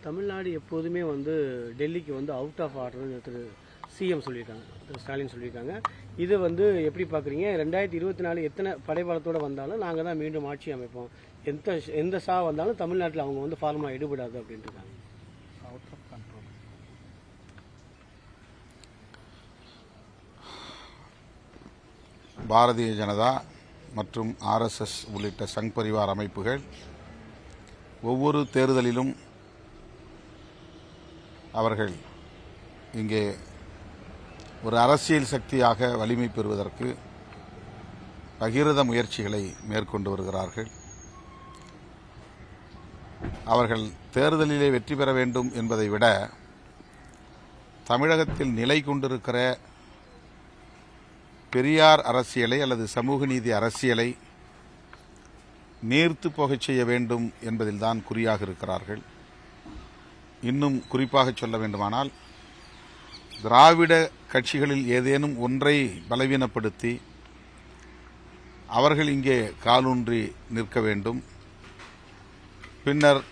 தமிழ்நாடு எப்போதுமே வந்து டெல்லிக்கு வந்து அவுட் ஆஃப் ஆர்டர்னு திரு சிஎம் சொல்லியிருக்காங்க, திரு ஸ்டாலின் சொல்லியிருக்காங்க. இதை வந்து எப்படி பார்க்குறீங்க? 2024 எத்தனை படைபலத்தோடு வந்தாலும் நாங்கள் தான் மீண்டும் ஆட்சி அமைப்போம், எந்த சா வந்தாலும் தமிழ்நாட்டில் அவங்க வந்து ஃபார்மாக ஈடுபடாது அப்படின்ட்டு இருக்காங்க. Out of control. Bharatiya Janata மற்றும் ஆர்எஸ்எஸ் உள்ளிட்ட சங் பரிவார் அமைப்புகள் ஒவ்வொரு தேர்தலிலும் அவர்கள் இங்கே ஒரு அரசியல் சக்தியாக வலிமை பெறுவதற்கு பகிரத முயற்சிகளை மேற்கொண்டு வருகிறார்கள். அவர்கள் தேர்தலிலே வெற்றி பெற வேண்டும் என்பதை விட தமிழகத்தில் நிலை கொண்டிருக்கிற பெரியார் அரசியலை அல்லது சமூக நீதி அரசியலை நீர்த்து போகச் செய்ய வேண்டும் என்பதில்தான் குறியாக இருக்கிறார்கள். இன்னும் குறிப்பாக சொல்ல வேண்டுமானால், திராவிட கட்சிகளில் ஏதேனும் ஒன்றை பலவீனப்படுத்தி அவர்கள் இங்கே காலூன்றி நிற்க வேண்டும். பின்னர்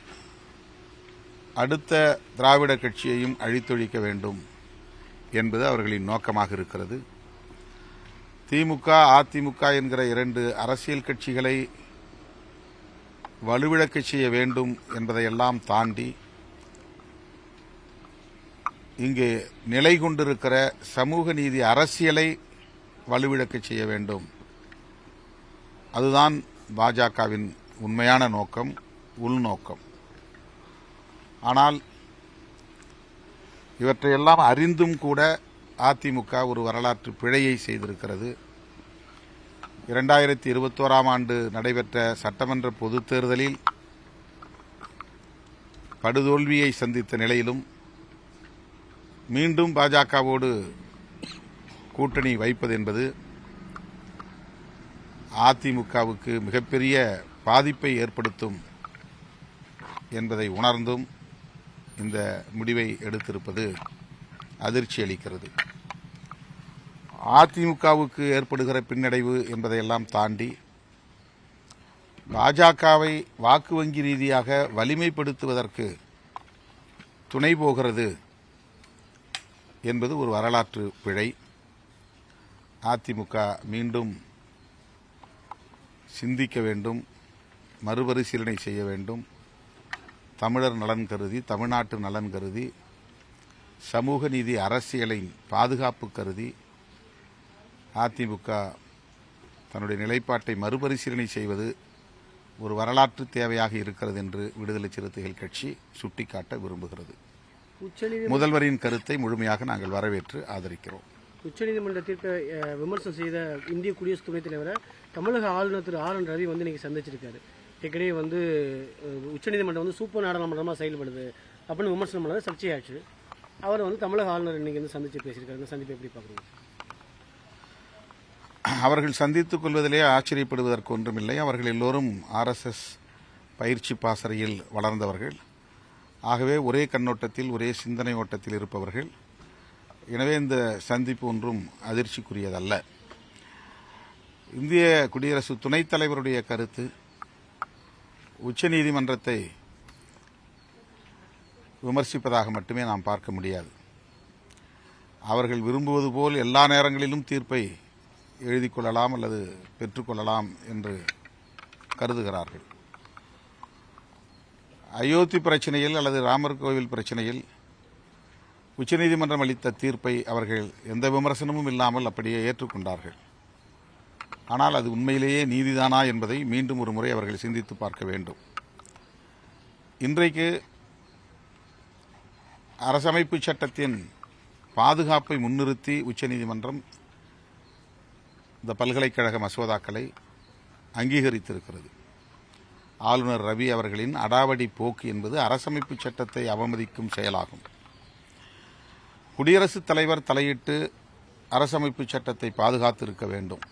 அடுத்த திராவிட கட்சியையும் அழித்தொழிக்க வேண்டும் என்பது அவர்களின் நோக்கமாக இருக்கிறது. திமுக, அதிமுக என்கிற இரண்டு அரசியல் கட்சிகளை வலுவிழக்கச் செய்ய வேண்டும் என்பதையெல்லாம் தாண்டி இங்கே நிலை கொண்டிருக்கிற சமூக நீதி அரசியலை வலுவிழக்கச் செய்ய வேண்டும். அதுதான் பாஜகவின் உண்மையான நோக்கம், உள்நோக்கம். ஆனால் இவற்றையெல்லாம் அறிந்தும் கூட அதிமுக ஒரு வரலாற்று பிழையை செய்திருக்கிறது. 2021ஆம் ஆண்டு நடைபெற்ற சட்டமன்ற பொதுத் தேர்தலில் படுதோல்வியை சந்தித்த நிலையிலும் மீண்டும் பாஜகவோடு கூட்டணி வைப்பது என்பது அதிமுகவுக்கு மிகப்பெரிய பாதிப்பை ஏற்படுத்தும் என்பதை உணர்ந்தும் இந்த முடிவை எடுத்திருப்பது அதிர்ச்சி அளிக்கிறது. அதிமுகவுக்கு ஏற்படுகிற பின்னடைவு என்பதையெல்லாம் தாண்டி பாஜகவை வாக்கு வங்கி ரீதியாக வலிமைப்படுத்துவதற்கு துணை போகிறது என்பது ஒரு வரலாற்று பிழை. அதிமுக மீண்டும் சிந்திக்க வேண்டும், மறுபரிசீலனை செய்ய வேண்டும். தமிழர் நலன் கருதி, தமிழ்நாட்டு நலன் கருதி, சமூக நீதி அரசியலின் பாதுகாப்பு கருதி அதிமுக தன்னுடைய நிலைப்பாட்டை மறுபரிசீலனை செய்வது ஒரு வரலாற்று தேவையாக இருக்கிறது என்று விடுதலை சிறுத்தைகள் கட்சி சுட்டிக்காட்ட விரும்புகிறது. முதல்வரின் கருத்தை முழுமையாக நாங்கள் வரவேற்று ஆதரிக்கிறோம். உச்சநீதிமன்ற தீர்ப்பை விமர்சனம் செய்த இந்திய குடியரசு துணைத் தலைவரை தமிழக ஆளுநர் திரு RN ரவி வந்து இன்னைக்கு சந்திச்சிருக்காரு. ஏற்கனவே வந்து உச்சநீதிமன்றம் வந்து சூப்பர் நாடாளுமன்றமாக செயல்படுது அப்படின்னு விமர்சனம் பண்ணது சர்ச்சையாச்சு. அவர் வந்து தமிழக ஆளுநர் இன்னைக்கு வந்து சந்திச்சு பேசியிருக்காரு. இந்த சந்திப்பை எப்படி பார்க்குறீங்க? அவர்கள் சந்தித்துக் கொள்வதிலே ஆச்சரியப்படுவதற்கு ஒன்றுமில்லை. அவர்கள் எல்லோரும் RSS பயிற்சி பாசறையில் வளர்ந்தவர்கள். ஆகவே ஒரே கண்ணோட்டத்தில், ஒரே சிந்தனை ஓட்டத்தில் இருப்பவர்கள். எனவே இந்த சந்திப்பு ஒன்றும் அதிர்ச்சிக்குரியதல்ல. இந்திய குடியரசு துணைத் தலைவருடைய கருத்து உச்சநீதிமன்றத்தை விமர்சிப்பதாக மட்டுமே நாம் பார்க்க முடியாது. அவர்கள் விரும்புவது போல் எல்லா நேரங்களிலும் தீர்ப்பை எழுதிக் கொள்ளலாம் அல்லது பெற்றுக்கொள்ளலாம் என்று கருதுகிறார்கள். அயோத்தி பிரச்சனையில் அல்லது ராமர் கோவில் பிரச்சனையில் உச்சநீதிமன்றம் அளித்த தீர்ப்பை அவர்கள் எந்த விமர்சனமும் இல்லாமல் அப்படியே ஏற்றுக்கொண்டார்கள். ஆனால் அது உண்மையிலேயே நீதிதானா என்பதை மீண்டும் ஒரு முறை அவர்கள் சிந்தித்து பார்க்க வேண்டும். இன்றைக்கு அரசமைப்பு சட்டத்தின் பாதுகாப்பை முன்னிறுத்தி உச்சநீதிமன்றம் இந்த பல்கலைக்கழக மசோதாக்களை அங்கீகரித்திருக்கிறது. ஆளுநர் ரவி அவர்களின் அடாவடி போக்கு என்பது அரசமைப்பு சட்டத்தை அவமதிக்கும் செயலாகும். குடியரசுத் தலைவர் தலையிட்டு அரசமைப்பு சட்டத்தை பாதுகாத்திருக்க வேண்டும்.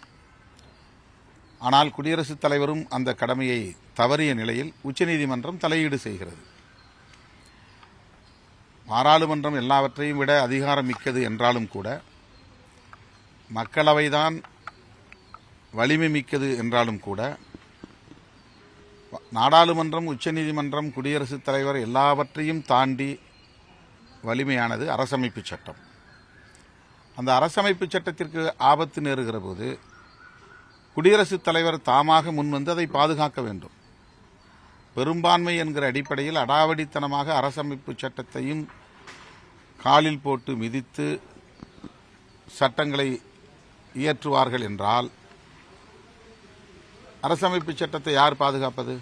ஆனால் குடியரசுத் தலைவரும் அந்த கடமையை தவறிய நிலையில் உச்சநீதிமன்றம் தலையீடு செய்கிறது. பாராளுமன்றம் எல்லாவற்றையும் விட அதிகாரம் மிக்கது என்றாலும் கூட, மக்களவைதான் வலிமை மிக்கது என்றாலும் கூட, நாடாளுமன்றம், உச்சநீதிமன்றம், குடியரசுத் தலைவர் எல்லாவற்றையும் தாண்டி வலிமையானது அரசமைப்பு சட்டம். அந்த அரசமைப்பு சட்டத்திற்கு ஆபத்து நேருகிற போது குடியரசுத் தலைவர் தாமாக முன்வந்து அதை பாதுகாக்க வேண்டும். பெரும்பான்மை என்கிற அடிப்படையில் அடாவடித்தனமாக அரசமைப்பு சட்டத்தையும் காலில் போட்டு மிதித்து சட்டங்களை இயற்றுவார்கள் என்றால் அரசமைப்பு சட்டத்தை யார் பாதுகாப்பது?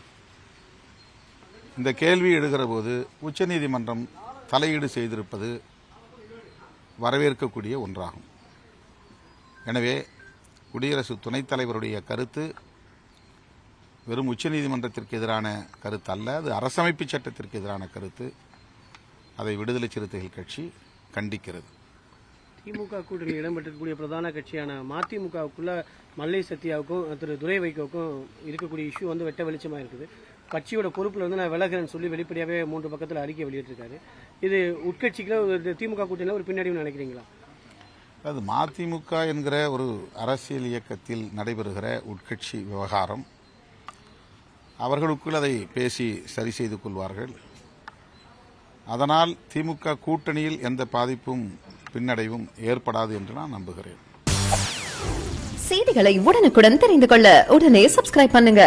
இந்த கேள்வி எழுகிற போது உச்சநீதிமன்றம் தலையீடு செய்திருப்பது வரவேற்கக்கூடிய ஒன்றாகும். எனவே குடியரசு துணைத் தலைவருடைய கருத்து வெறும் உச்சநீதிமன்றத்திற்கு எதிரான கருத்து அல்ல, அது அரசமைப்பு சட்டத்திற்கு எதிரான கருத்து. அதை விடுதலை சிறுத்தைகள் கட்சி கண்டிக்கிறது. திமுக கூட்டணியில் இடம்பெற்றிருக்கக்கூடிய பிரதான கட்சியான மதிமுகவுக்குள்ள மல்லை சத்யாவுக்கும் திரு துரை வைகோவுக்கும் இருக்கக்கூடிய இஷ்யூ வந்து வெட்ட வெளிச்சமாக இருக்குது. கட்சியோட பொறுப்பில் வந்து நான் விலகிறேன்னு சொல்லி வெளிப்படையாகவே 3 பக்கத்தில் அறிக்கை வெளியிட்டிருக்காரு. இது உட்கட்சிக்கு திமுக கூட்டணியில் ஒரு பின்னடைவு நினைக்கிறீங்களா? அது மதிமுக என்கிற ஒரு அரசியல் இயக்கத்தில் நடைபெறுகிற உட்கட்சி விவகாரம். அவர்களுக்குள் அதை பேசி சரி செய்து கொள்வார்கள். அதனால் திமுக கூட்டணியில் எந்த பாதிப்பும் பின்னடைவும் ஏற்படாது என்று நான் நம்புகிறேன். செய்திகளை உடனுக்குடன் தெரிந்து கொள்ள உடனே சப்ஸ்கிரைப் பண்ணுங்க.